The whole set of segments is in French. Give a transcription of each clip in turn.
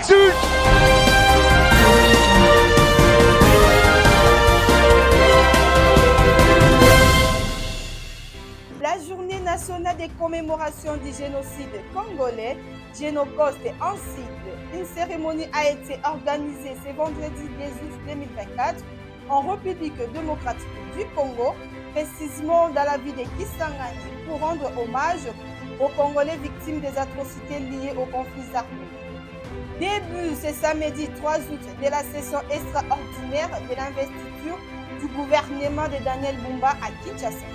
Zut! La journée nationale des commémorations du génocide congolais, Génocost en sigle. Une cérémonie a été organisée ce vendredi 10 août 2024 en République démocratique du Congo, précisément dans la ville de Kisangani, pour rendre hommage aux Congolais victimes des atrocités liées aux conflits armés. Début ce samedi 3 août de la session extraordinaire de l'investiture du gouvernement de Daniel Bumba à Kinshasa.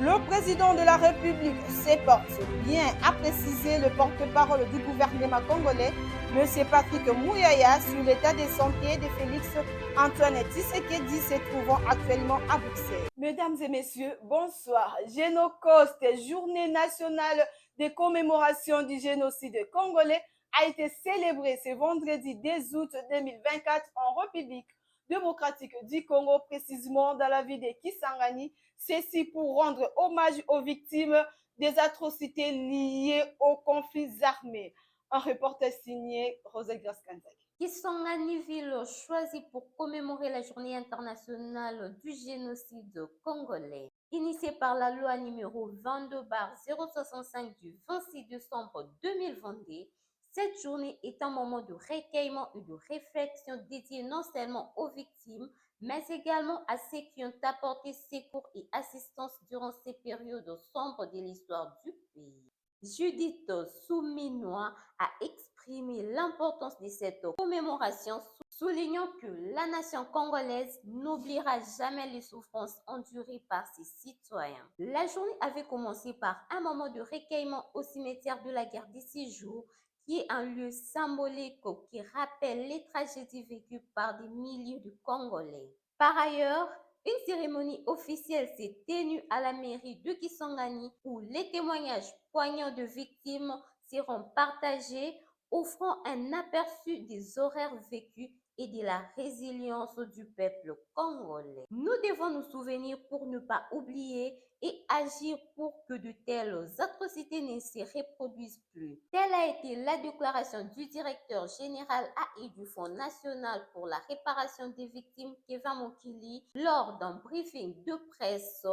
Le président de la République se porte bien, a précisé le porte-parole du gouvernement congolais, M. Patrick Mouyaya, sur l'état de santé de Félix Antoine Tshisekedi se trouvant actuellement à Bruxelles. Mesdames et messieurs, bonsoir. Génocost, journée nationale de commémoration du génocide congolais, a été célébrée ce vendredi 10 août 2024 en République démocratique du Congo, précisément dans la ville de Kisangani, ceci pour rendre hommage aux victimes des atrocités liées aux conflits armés. Un reportage signé Rosel Graskanzak. Kisangani, ville choisie pour commémorer la journée internationale du génocide congolais. Initiée par la loi numéro 22/065 du 26 décembre 2022, cette journée est un moment de recueillement et de réflexion dédié non seulement aux victimes, mais également à ceux qui ont apporté secours et assistance durant ces périodes sombres de l'histoire du pays. Judith Souminois a exprimé l'importance de cette commémoration, soulignant que la nation congolaise n'oubliera jamais les souffrances endurées par ses citoyens. La journée avait commencé par un moment de recueillement au cimetière de la guerre des 6 jours, qui est un lieu symbolique qui rappelle les tragédies vécues par des milliers de Congolais. Par ailleurs, une cérémonie officielle s'est tenue à la mairie de Kisangani où les témoignages poignants de victimes seront partagés, offrant un aperçu des horreurs vécus et de la résilience du peuple congolais. Nous devons nous souvenir pour ne pas oublier et agir pour que de telles atrocités ne se reproduisent plus. Telle a été la déclaration du directeur général et du Fonds national pour la réparation des victimes, Kevin Mokili, lors d'un briefing de presse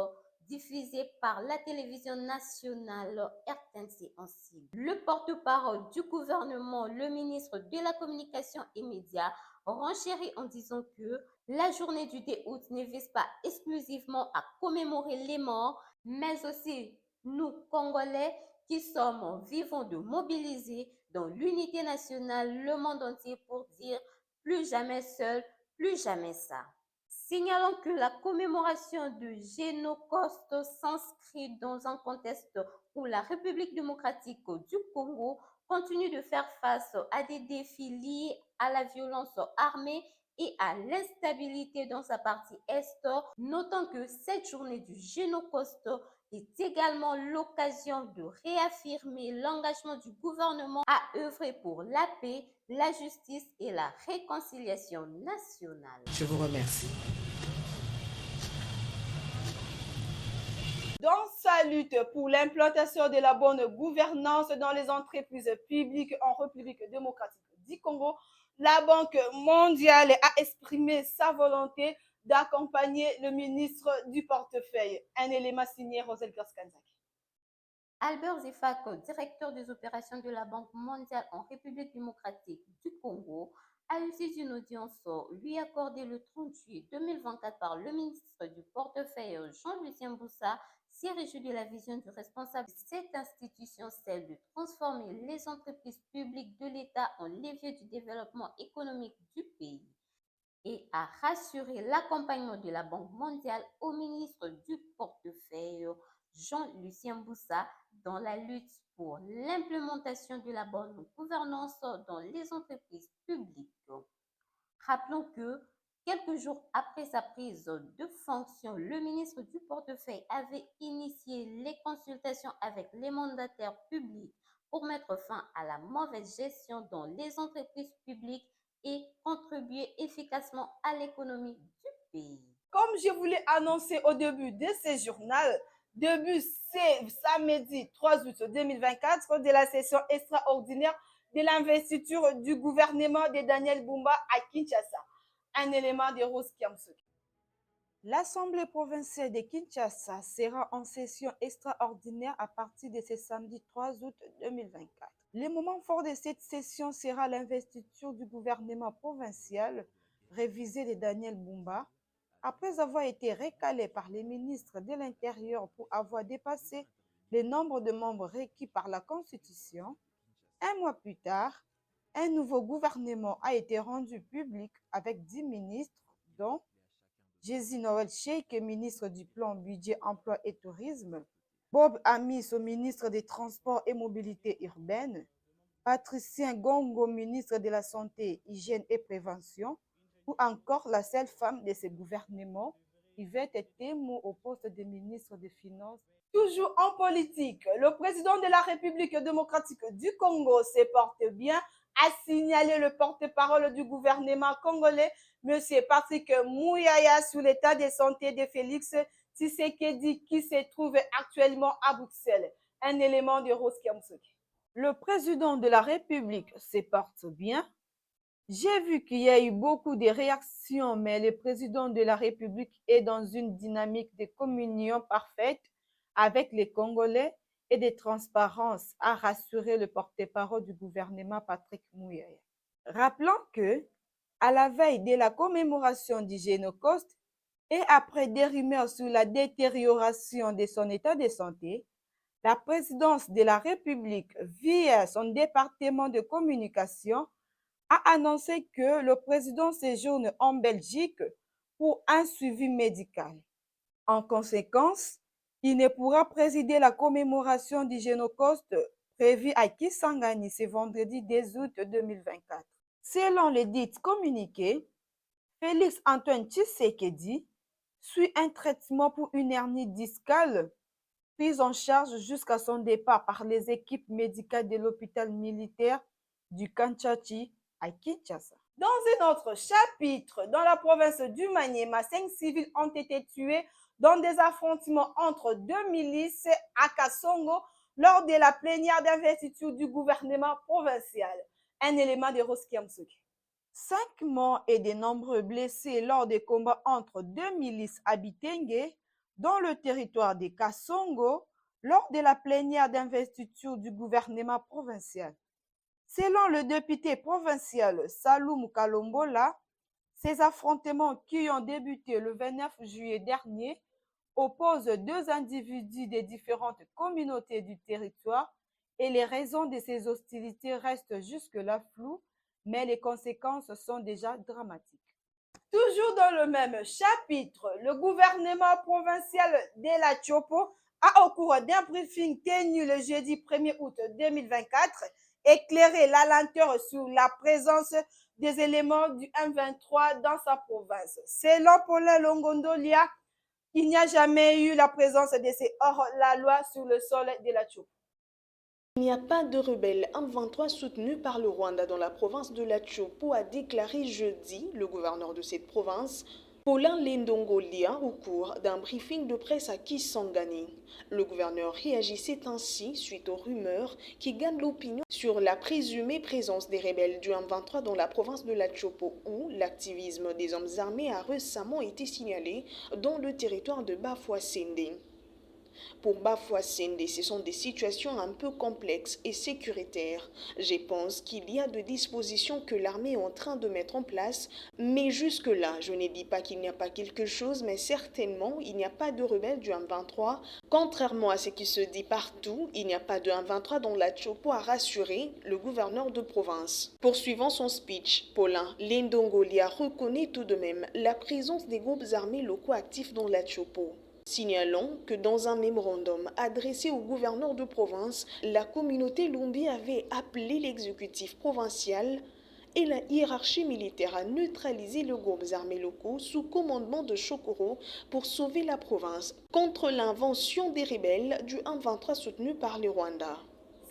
diffusé par la télévision nationale RTNC en cible. Le porte-parole du gouvernement, le ministre de la Communication et Médias, renchérit en disant que la journée du 2 août ne vise pas exclusivement à commémorer les morts, mais aussi nous, Congolais, qui sommes vivants de mobiliser dans l'unité nationale le monde entier pour dire plus jamais seul, plus jamais ça. Signalons que la commémoration de Génocost s'inscrit dans un contexte où la République démocratique du Congo continue de faire face à des défis liés à la violence armée et à l'instabilité dans sa partie est, notant que cette journée du Génocost est également l'occasion de réaffirmer l'engagement du gouvernement à œuvrer pour la paix, la justice et la réconciliation nationale. Je vous remercie. Dans sa lutte pour l'implantation de la bonne gouvernance dans les entreprises publiques en République démocratique du Congo, la Banque mondiale a exprimé sa volonté d'accompagner le ministre du portefeuille. Un élément signé Rosel Graskanzak. Albert Zefak, directeur des opérations de la Banque mondiale en République démocratique du Congo, à l'issue d'une audience lui accordée le 30 juillet 2024 par le ministre du portefeuille Jean-Lucien Boussa, s'est réjoui de la vision du responsable de cette institution, celle de transformer les entreprises publiques de l'État en levier du développement économique du pays, et a rassuré l'accompagnement de la Banque mondiale au ministre du portefeuille Jean-Lucien Boussa dans la lutte pour l'implémentation de la bonne gouvernance dans les entreprises publiques. Rappelons que quelques jours après sa prise de fonction, le ministre du portefeuille avait initié les consultations avec les mandataires publics pour mettre fin à la mauvaise gestion dans les entreprises publiques et contribuer efficacement à l'économie du pays. Comme je vous l'ai annoncé au début de ce journal, début c'est samedi 3 août 2024 de la session extraordinaire de l'investiture du gouvernement de Daniel Bumba à Kinshasa. Un élément de Rose Kiamsoki. L'Assemblée provinciale de Kinshasa sera en session extraordinaire à partir de ce samedi 3 août 2024. Le moment fort de cette session sera l'investiture du gouvernement provincial révisé de Daniel Bumba, après avoir été recalé par les ministres de l'Intérieur pour avoir dépassé le nombre de membres requis par la Constitution. Un mois plus tard, un nouveau gouvernement a été rendu public avec 10 ministres, dont Jésus Noël Sheik, ministre du Plan, Budget, Emploi et Tourisme, Bob Amis, ministre des Transports et Mobilité urbaine, Patricien Gongo, ministre de la Santé, Hygiène et Prévention, ou encore la seule femme de ce gouvernement, Yvette Temo, au poste de ministre des Finances. Toujours en politique, le président de la République démocratique du Congo se porte bien, a signalé le porte-parole du gouvernement congolais, M. Patrick Mouyaya, sur l'état de santé de Félix Tshisekedi, qui se trouve actuellement à Bruxelles. Un élément de Rose Kiamsoki. Le président de la République se porte bien. J'ai vu qu'il y a eu beaucoup de réactions, mais le président de la République est dans une dynamique de communion parfaite avec les Congolais et de transparence, a rassuré le porte-parole du gouvernement Patrick Mouyaya. Rappelons que, à la veille de la commémoration du Génocide et après des rumeurs sur la détérioration de son état de santé, la présidence de la République, via son département de communication, a annoncé que le président séjourne en Belgique pour un suivi médical. En conséquence, il ne pourra présider la commémoration du Génocide prévue à Kisangani ce vendredi 10 août 2024. Selon les dites communiqués, Félix Antoine Tshisekedi suit un traitement pour une hernie discale prise en charge jusqu'à son départ par les équipes médicales de l'hôpital militaire du Kanchachi à Kinshasa. Dans un autre chapitre, dans la province du Maniema, 5 civils ont été tués dans des affrontements entre deux milices à Kasongo lors de la plénière d'investiture du gouvernement provincial. Un élément de Rose Kiamsoki. 5 morts et de nombreux blessés lors des combats entre deux milices à Bitenge dans le territoire de Kasongo lors de la plénière d'investiture du gouvernement provincial. Selon le député provincial Saloum Kalombola, ces affrontements qui ont débuté le 29 juillet dernier opposent deux individus des différentes communautés du territoire et les raisons de ces hostilités restent jusque-là floues, mais les conséquences sont déjà dramatiques. Toujours dans le même chapitre, le gouvernement provincial de la Tchopo a, au cours d'un briefing tenu le jeudi 1er août 2024, éclairé la lenteur sur la présence des éléments du M23 dans sa province. Selon Paulin Longondolia, il n'y a jamais eu la présence de ces hors-la-loi sur le sol de la Tchopo. Il n'y a pas de rebelles M23 soutenus par le Rwanda dans la province de la Tchopo, a déclaré jeudi le gouverneur de cette province, Paulin Lendongolia, au cours d'un briefing de presse à Kisangani. Le gouverneur réagissait ainsi suite aux rumeurs qui gagnent l'opinion sur la présumée présence des rebelles du M23 dans la province de la Tchopo, où l'activisme des hommes armés a récemment été signalé dans le territoire de Bafouassende. Pour Bafouassende, ce sont des situations un peu complexes et sécuritaires. Je pense qu'il y a des dispositions que l'armée est en train de mettre en place, mais jusque-là, je ne dis pas qu'il n'y a pas quelque chose, mais certainement, il n'y a pas de rebelles du M23. Contrairement à ce qui se dit partout, il n'y a pas de M23 dans la Tchopo, a rassuré le gouverneur de province. Poursuivant son speech, Paulin Lendongolia reconnaît tout de même la présence des groupes armés locaux actifs dans la Tchopo. Signalons que dans un mémorandum adressé au gouverneur de province, la communauté Lumbi avait appelé l'exécutif provincial et la hiérarchie militaire à neutraliser les groupes armés locaux sous commandement de Chokoro pour sauver la province contre l'invention des rebelles du M23 soutenu par le Rwanda.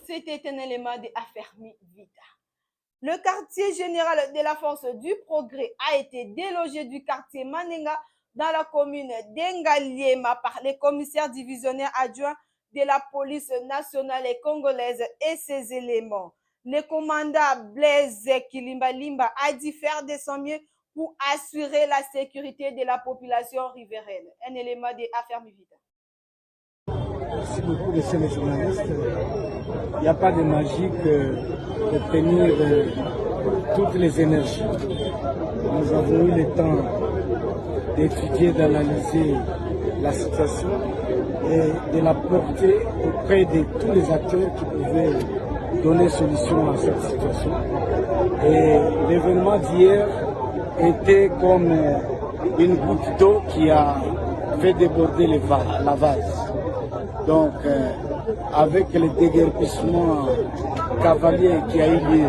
C'était un élément de Affermi Vita. Le quartier général de la Force du Progrès a été délogé du quartier Manenga dans la commune d'Engaliema par les commissaires divisionnaires adjoints de la police nationale et congolaise et ses éléments. Le commandant Blaise Kilimbalimba a dit faire de son mieux pour assurer la sécurité de la population riveraine. Un élément des affaires Mivita. Merci beaucoup, messieurs les journalistes. Il n'y a pas de magie que de tenir toutes les énergies. Nous avons eu le temps d'étudier, d'analyser la situation et de la porter auprès de tous les acteurs qui pouvaient donner solution à cette situation. Et l'événement d'hier était comme une goutte d'eau qui a fait déborder la vase. Donc, avec le déguerpissement cavalier qui a eu lieu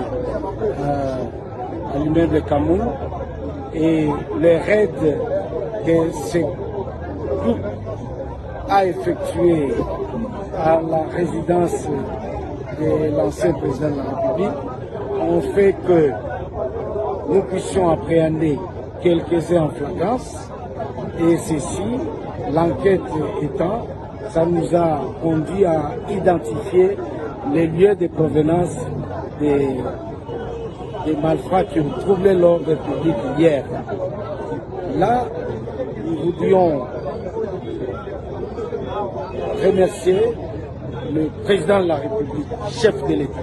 à l'immeuble de Cameroun et le raid que ce groupe a effectué à la résidence de l'ancien président de la République, ont fait que nous puissions appréhender quelques-uns en flagrance. Et ceci, l'enquête étant, ça nous a conduit à identifier les lieux de provenance des malfrats qui ont troublé l'ordre public hier. Là, nous voudrions remercier le président de la République, chef de l'État,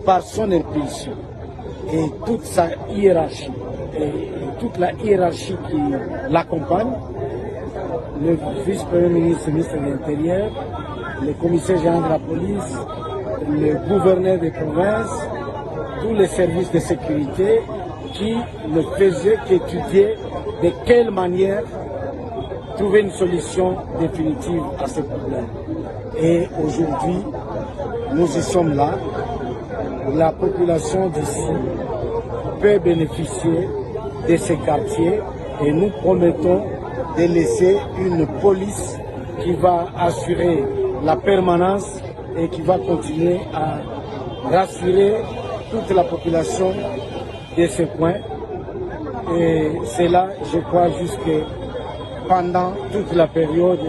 par son impulsion et toute sa hiérarchie, et toute la hiérarchie qui l'accompagne, le vice-premier ministre, ministre de l'Intérieur, le commissaire général de la police, le gouverneur des provinces, tous les services de sécurité qui ne faisaient qu'étudier de quelle manière trouver une solution définitive à ce problème. Et aujourd'hui, nous y sommes là. La population d'ici peut bénéficier de ces quartiers et nous promettons de laisser une police qui va assurer la permanence et qui va continuer à rassurer toute la population de ce coin. Et c'est là, je crois, jusque pendant toute la période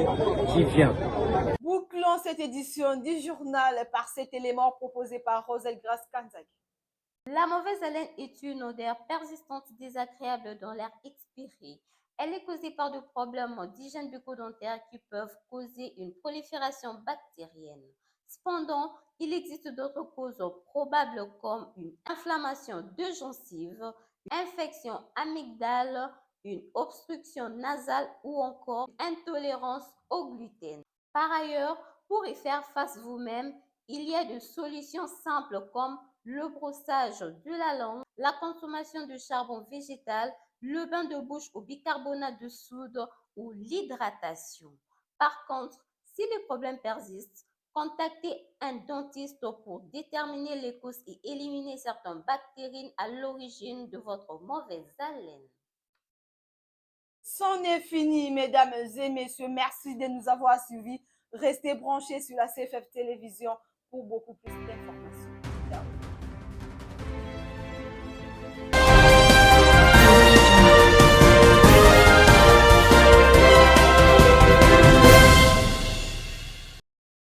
qui vient. Bouclons cette édition du journal par cet élément proposé par Rosel Grace Kanzaki. La mauvaise haleine est une odeur persistante désagréable dans l'air expiré. Elle est causée par des problèmes d'hygiène bucco-dentaire qui peuvent causer une prolifération bactérienne. Cependant, il existe d'autres causes probables comme une inflammation de gencives, une infection amygdale, une obstruction nasale ou encore une intolérance au gluten. Par ailleurs, pour y faire face vous-même, il y a des solutions simples comme le brossage de la langue, la consommation de charbon végétal, le bain de bouche au bicarbonate de soude ou l'hydratation. Par contre, si les problèmes persistent, contactez un dentiste pour déterminer les causes et éliminer certaines bactéries à l'origine de votre mauvaise haleine. C'en est fini, mesdames et messieurs. Merci de nous avoir suivis. Restez branchés sur la CFF Télévision pour beaucoup plus d'informations.